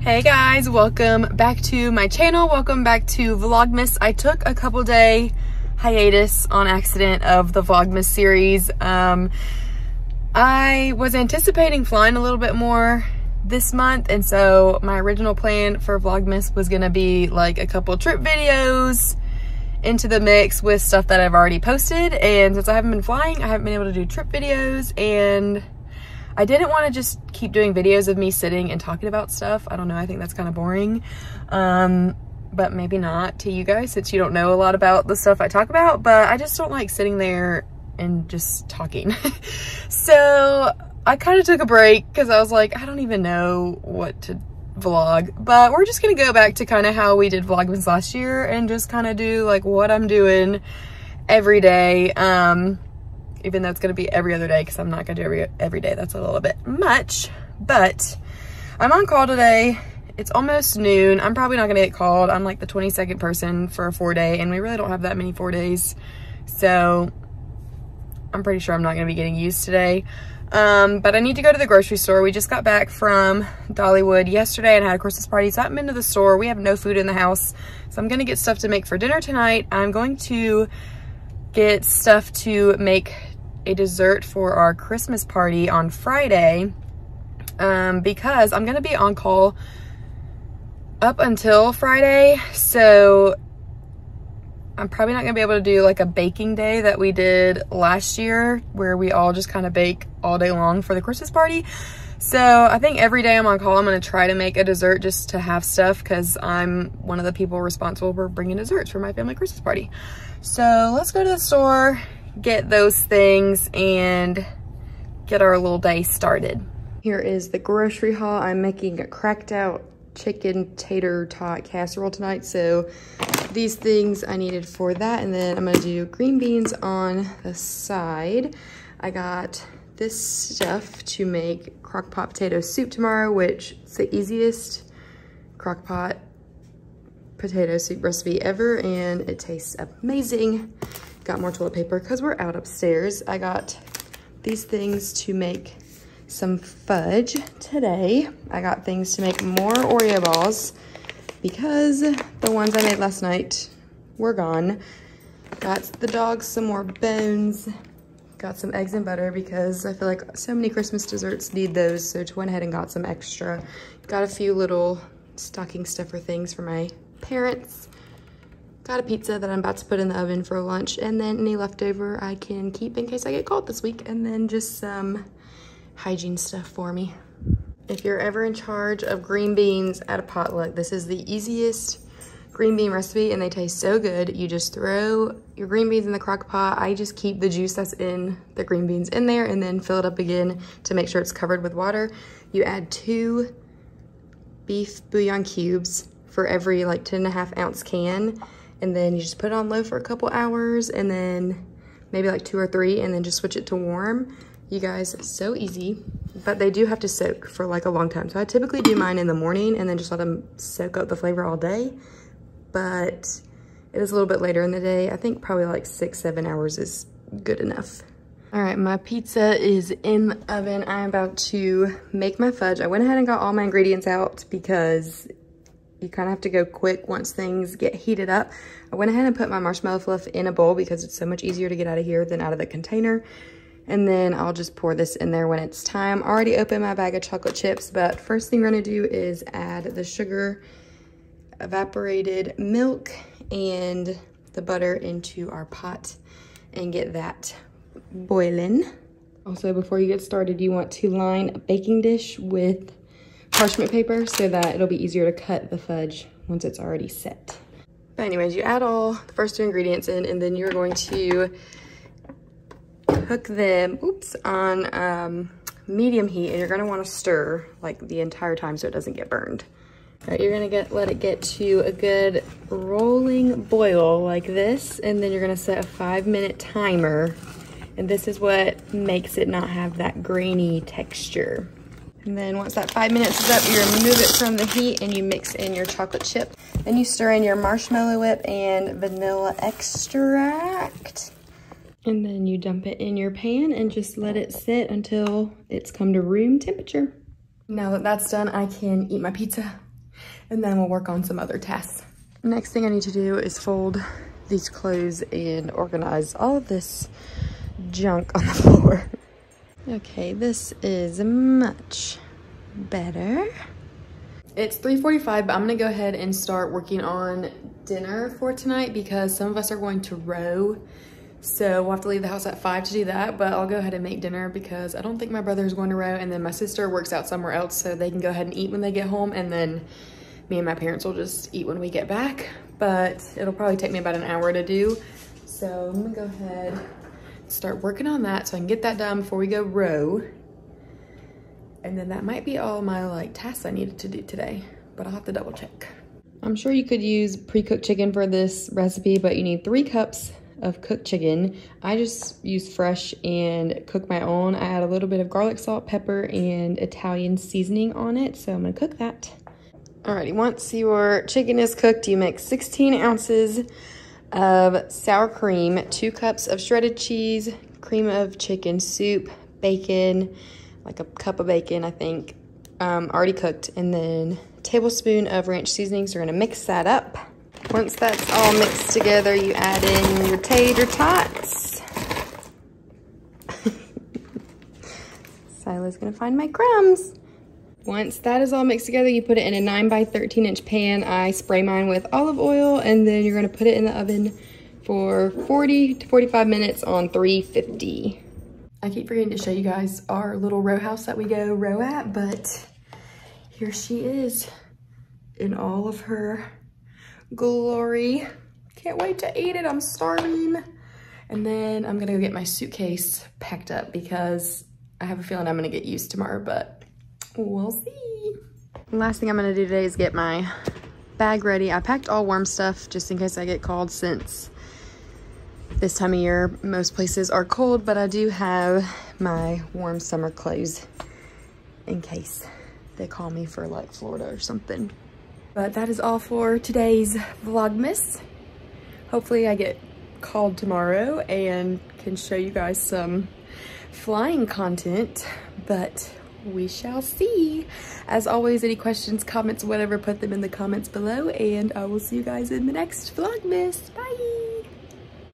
Hey guys, welcome back to my channel. Welcome back to Vlogmas. I took a couple day hiatus on accident of the Vlogmas series. I was anticipating flying a little bit more this month, and so my original plan for Vlogmas was gonna be like a couple trip videos into the mix with stuff that I've already posted. And since I haven't been flying, I haven't been able to do trip videos, and I didn't want to just keep doing videos of me sitting and talking about stuff. I don't know, I think that's kind of boring. But maybe not to you guys since you don't know a lot about the stuff I talk about, but I just don't like sitting there and just talking. So I kind of took a break because I was like, I don't even know what to vlog, but we're just gonna go back to kind of how we did Vlogmas last year and just kind of do like what I'm doing every day. Even though it's gonna be every other day because I'm not gonna do every day. That's a little bit much, but I'm on call today. It's almost noon. I'm probably not gonna get called. I'm like the 22nd person for a 4-day, and we really don't have that many 4-days. So I'm pretty sure I'm not gonna be getting used today. But I need to go to the grocery store. We just got back from Dollywood yesterday and had a Christmas party, so I haven't been to the store. We have no food in the house, so I'm gonna get stuff to make for dinner tonight. I'm going to get stuff to make a dessert for our Christmas party on Friday, because I'm gonna be on call up until Friday, so I'm probably not gonna be able to do like a baking day that we did last year where we all just kind of bake all day long for the Christmas party. So I think every day I'm on call, I'm gonna try to make a dessert just to have stuff, because I'm one of the people responsible for bringing desserts for my family Christmas party. So let's go to the store, get those things, and get our little day started. Here is the grocery haul. I'm making a cracked out chicken tater tot casserole tonight, so these things I needed for that, and then I'm gonna do green beans on the side. I got this stuff to make crock pot potato soup tomorrow, which is the easiest crock pot potato soup recipe ever, and it tastes amazing. Got more toilet paper because we're out upstairs. I got these things to make some fudge today. I got things to make more Oreo balls because the ones I made last night were gone. Got the dogs some more bones. Got some eggs and butter because I feel like so many Christmas desserts need those, so just went ahead and got some extra. Got a few little stocking stuffer things for my parents. Got a pizza that I'm about to put in the oven for lunch, and then any leftover I can keep in case I get called this week, and then just some hygiene stuff for me. If you're ever in charge of green beans at a potluck, this is the easiest green bean recipe, and they taste so good. You just throw your green beans in the crock pot. I just keep the juice that's in the green beans in there and then fill it up again to make sure it's covered with water. You add 2 beef bouillon cubes for every like 10.5 ounce can, and then you just put it on low for a couple hours, and then maybe like 2 or 3, and then just switch it to warm. You guys, so easy, but they do have to soak for like a long time. So I typically do mine in the morning and then just let them soak up the flavor all day, but it is a little bit later in the day. I think probably like 6-7 hours is good enough. All right, my pizza is in the oven. I'm about to make my fudge. I went ahead and got all my ingredients out because you kind of have to go quick once things get heated up. I went ahead and put my marshmallow fluff in a bowl because it's so much easier to get out of here than out of the container. And then I'll just pour this in there when it's time. I already opened my bag of chocolate chips, but first thing we're gonna do is add the sugar, evaporated milk, and the butter into our pot and get that boiling. Also, before you get started, you want to line a baking dish with parchment paper so that it'll be easier to cut the fudge once it's already set. But anyways, you add all the first 2 ingredients in, and then you're going to cook them, on medium heat, and you're gonna wanna stir like the entire time so it doesn't get burned. All right, you're gonna let it get to a good rolling boil like this, and then you're gonna set a 5-minute timer, and this is what makes it not have that grainy texture. And then once that 5 minutes is up, you remove it from the heat and you mix in your chocolate chip. Then you stir in your marshmallow whip and vanilla extract. And then you dump it in your pan and just let it sit until it's come to room temperature. Now that that's done, I can eat my pizza and then we'll work on some other tasks. Next thing I need to do is fold these clothes and organize all of this junk on the floor. Okay, this is much better. It's 3:45, but I'm gonna go ahead and start working on dinner for tonight because some of us are going to row. So we'll have to leave the house at 5 to do that, but I'll go ahead and make dinner because I don't think my brother is going to row, and then my sister works out somewhere else so they can go ahead and eat when they get home, and then me and my parents will just eat when we get back. But it'll probably take me about an hour to do. So I'm gonna go ahead and start working on that so I can get that done before we go row. And then that might be all my tasks I needed to do today, but I'll have to double check. I'm sure you could use pre-cooked chicken for this recipe, but you need 3 cups of cooked chicken. I just use fresh and cook my own. I add a little bit of garlic, salt, pepper, and Italian seasoning on it, so I'm gonna cook that. Alrighty, once your chicken is cooked, you make 16 ounces of sour cream, 2 cups of shredded cheese, cream of chicken, soup, bacon, like a cup of bacon, I think, already cooked, and then a tablespoon of ranch seasoning. So we're gonna mix that up. Once that's all mixed together, you add in your tater tots. Sila's gonna find my crumbs. Once that is all mixed together, you put it in a 9 by 13 inch pan. I spray mine with olive oil, and then you're gonna put it in the oven for 40 to 45 minutes on 350. I keep forgetting to show you guys our little row house that we go row at, but here she is in all of her glory. Can't wait to eat it, I'm starving. And then I'm gonna go get my suitcase packed up because I have a feeling I'm gonna get used tomorrow, but we'll see. Last thing I'm gonna do today is get my bag ready. I packed all warm stuff just in case I get called, since this time of year most places are cold, but I do have my warm summer clothes in case they call me for Florida or something. But that is all for today's Vlogmas. Hopefully I get called tomorrow and can show you guys some flying content, but we shall see. As always, any questions, comments, whatever, put them in the comments below, and I will see you guys in the next Vlogmas. Bye!